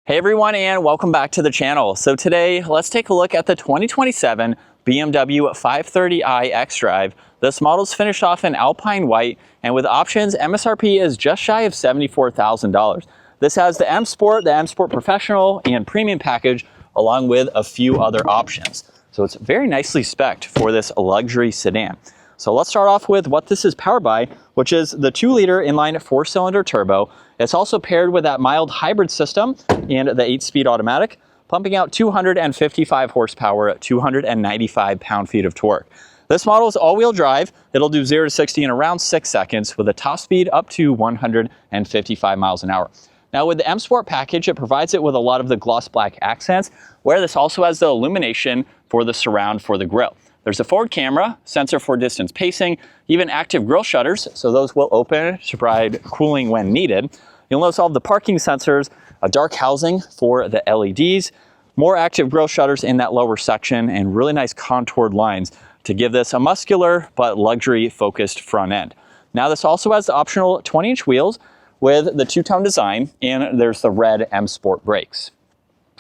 Hey everyone, and welcome back to the channel. So today, let's take a look at the 2027 BMW 530i xDrive. This model is finished off in Alpine White, and with options, MSRP is just shy of $74,000. This has the M Sport, the M Sport Professional, and Premium package, along with a few other options. So it's very nicely spec'd for this luxury sedan. So let's start off with what this is powered by, which is the 2-liter inline 4-cylinder turbo. It's also paired with that mild hybrid system and the 8-speed automatic, pumping out 255 horsepower at 295 pound-feet of torque. This model is all-wheel drive. It'll do 0 to 60 in around 6 seconds with a top speed up to 155 miles an hour. Now with the M Sport package, it provides it with a lot of the gloss black accents, where this also has the illumination for the surround for the grille. There's a forward camera, sensor for distance pacing, even active grille shutters, so those will open to provide cooling when needed. You'll notice all of the parking sensors, a dark housing for the LEDs, more active grille shutters in that lower section, and really nice contoured lines to give this a muscular but luxury focused front end. Now this also has the optional 20-inch wheels with the two-tone design, and there's the red M Sport brakes.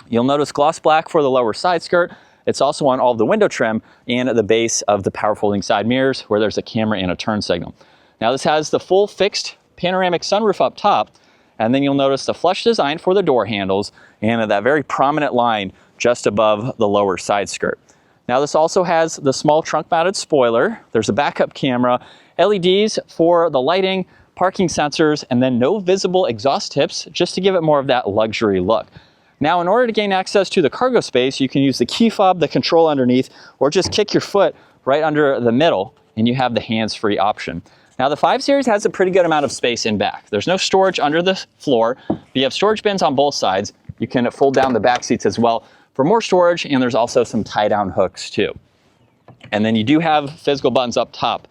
You'll notice gloss black for the lower side skirt. It's also on all of the window trim and the base of the power folding side mirrors, where there's a camera and a turn signal. Now this has the full fixed panoramic sunroof up top, and then you'll notice the flush design for the door handles and that very prominent line just above the lower side skirt. Now this also has the small trunk mounted spoiler. There's a backup camera, LEDs for the lighting, parking sensors, and then no visible exhaust tips, just to give it more of that luxury look. Now, in order to gain access to the cargo space, you can use the key fob, the control underneath, or just kick your foot right under the middle, and you have the hands-free option. Now, the 5 Series has a pretty good amount of space in back. There's no storage under the floor, but you have storage bins on both sides. You can fold down the back seats as well for more storage, and there's also some tie-down hooks too. And then you do have physical buttons up top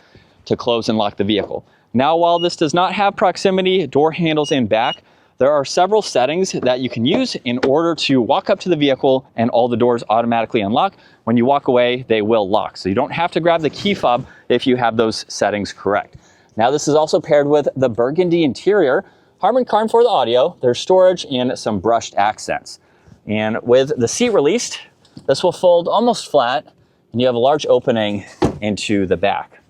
to close and lock the vehicle. Now, while this does not have proximity door handles in back, there are several settings that you can use in order to walk up to the vehicle and all the doors automatically unlock. When you walk away, they will lock. So you don't have to grab the key fob if you have those settings correct. Now this is also paired with the burgundy interior, Harman Kardon for the audio, there's storage and some brushed accents. And with the seat released, this will fold almost flat and you have a large opening into the back.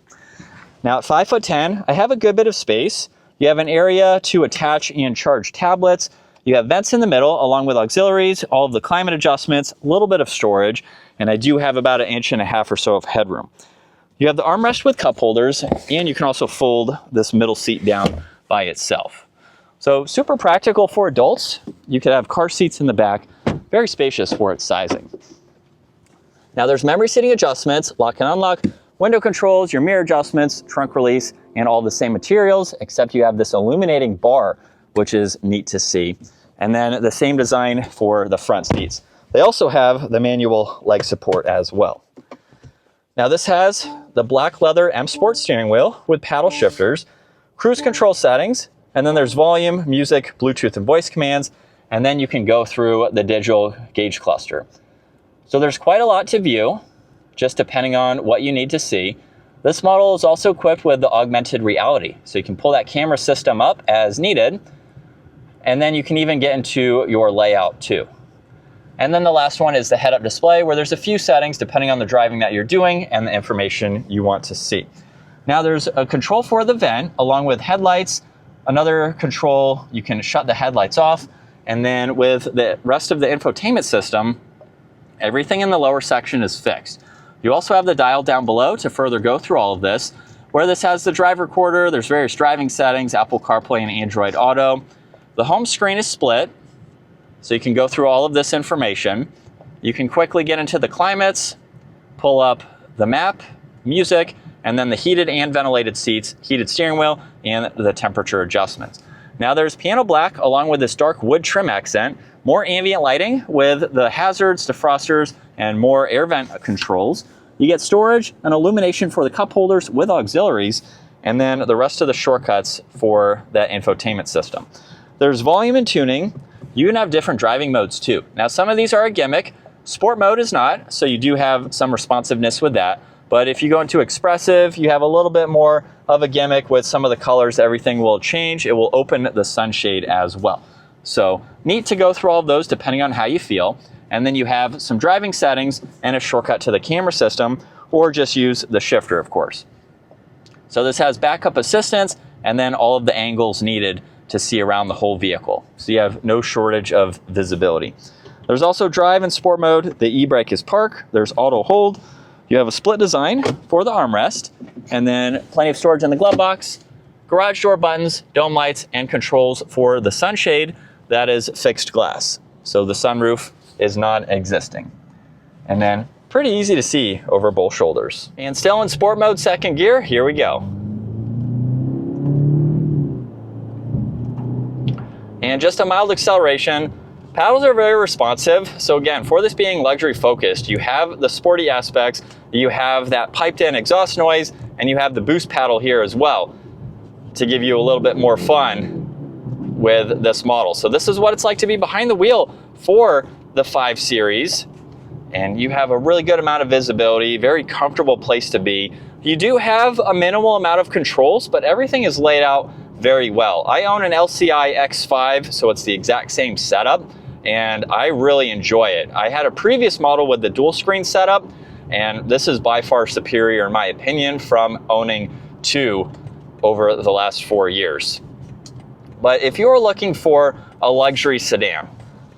Now at 5'10", I have a good bit of space. You have an area to attach and charge tablets. You have vents in the middle along with auxiliaries, all of the climate adjustments, a little bit of storage, and I do have about 1.5 inches or so of headroom. You have the armrest with cup holders, and you can also fold this middle seat down by itself. So super practical for adults. You could have car seats in the back, very spacious for its sizing. Now there's memory seating adjustments, lock and unlock, window controls, your mirror adjustments, trunk release, and all the same materials, except you have this illuminating bar, which is neat to see. And then the same design for the front seats. They also have the manual leg support as well. Now this has the black leather M Sport steering wheel with paddle shifters, cruise control settings, and then there's volume, music, Bluetooth, and voice commands, and then you can go through the digital gauge cluster. So there's quite a lot to view, just depending on what you need to see. This model is also equipped with the augmented reality, so you can pull that camera system up as needed, and then you can even get into your layout too. And then the last one is the head-up display, where there's a few settings depending on the driving that you're doing and the information you want to see. Now there's a control for the vent, along with headlights, another control, you can shut the headlights off, and then with the rest of the infotainment system, everything in the lower section is fixed. You also have the dial down below to further go through all of this, where this has the drive recorder, there's various driving settings, Apple CarPlay and Android Auto. The home screen is split, so you can go through all of this information. You can quickly get into the climates, pull up the map, music, and then the heated and ventilated seats, heated steering wheel, and the temperature adjustments. Now there's piano black along with this dark wood trim accent, more ambient lighting with the hazards, defrosters, and more air vent controls. You get storage and illumination for the cup holders with auxiliaries, and then the rest of the shortcuts for that infotainment system. There's volume and tuning. You can have different driving modes too. Now some of these are a gimmick. Sport mode is not, so you do have some responsiveness with that. But if you go into expressive, you have a little bit more of a gimmick with some of the colors. Everything will change. It will open the sunshade as well. So neat to go through all of those depending on how you feel. And then you have some driving settings and a shortcut to the camera system, or just use the shifter, of course. So this has backup assistance and then all of the angles needed to see around the whole vehicle. So you have no shortage of visibility. There's also drive and sport mode. The e-brake is park. There's auto hold. You have a split design for the armrest, and then plenty of storage in the glove box, garage door buttons, dome lights, and controls for the sunshade that is fixed glass. So the sunroof is non-existing. And then pretty easy to see over both shoulders. And still in sport mode, second gear, here we go. And just a mild acceleration. Paddles are very responsive. So again, for this being luxury focused, you have the sporty aspects, you have that piped in exhaust noise, and you have the boost paddle here as well to give you a little bit more fun with this model. So this is what it's like to be behind the wheel for the 5 Series. And you have a really good amount of visibility, very comfortable place to be. You do have a minimal amount of controls, but everything is laid out very well. I own an LCI X5, so it's the exact same setup, and I really enjoy it. I had a previous model with the dual screen setup, and this is by far superior in my opinion from owning 2 over the last 4 years. But if you're looking for a luxury sedan,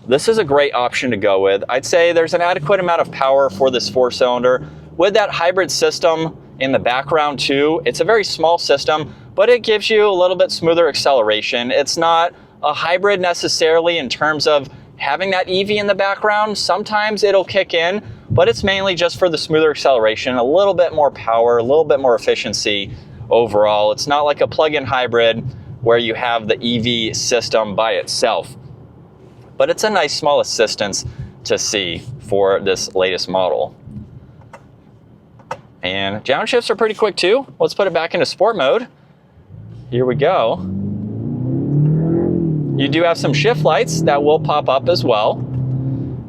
this is a great option to go with. I'd say there's an adequate amount of power for this 4-cylinder. With that hybrid system in the background too, it's a very small system, but it gives you a little bit smoother acceleration. It's not a hybrid necessarily in terms of having that EV in the background. Sometimes it'll kick in, but it's mainly just for the smoother acceleration, a little bit more power, a little bit more efficiency overall. It's not like a plug-in hybrid where you have the EV system by itself, but it's a nice small assistance to see for this latest model. And downshifts are pretty quick too. Let's put it back into sport mode. Here we go. You do have some shift lights that will pop up as well.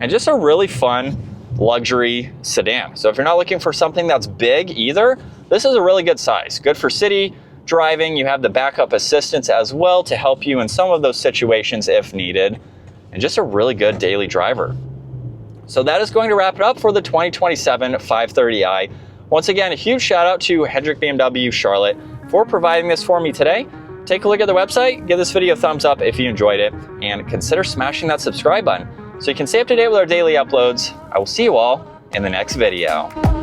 And just a really fun luxury sedan. So if you're not looking for something that's big either, this is a really good size. Good for city driving. You have the backup assistance as well to help you in some of those situations if needed. And just a really good daily driver. So that is going to wrap it up for the 2027 530i. Once again, a huge shout out to Hendrick BMW Charlotte for providing this for me today. Take a look at the website, give this video a thumbs up if you enjoyed it, and consider smashing that subscribe button so you can stay up to date with our daily uploads. I will see you all in the next video.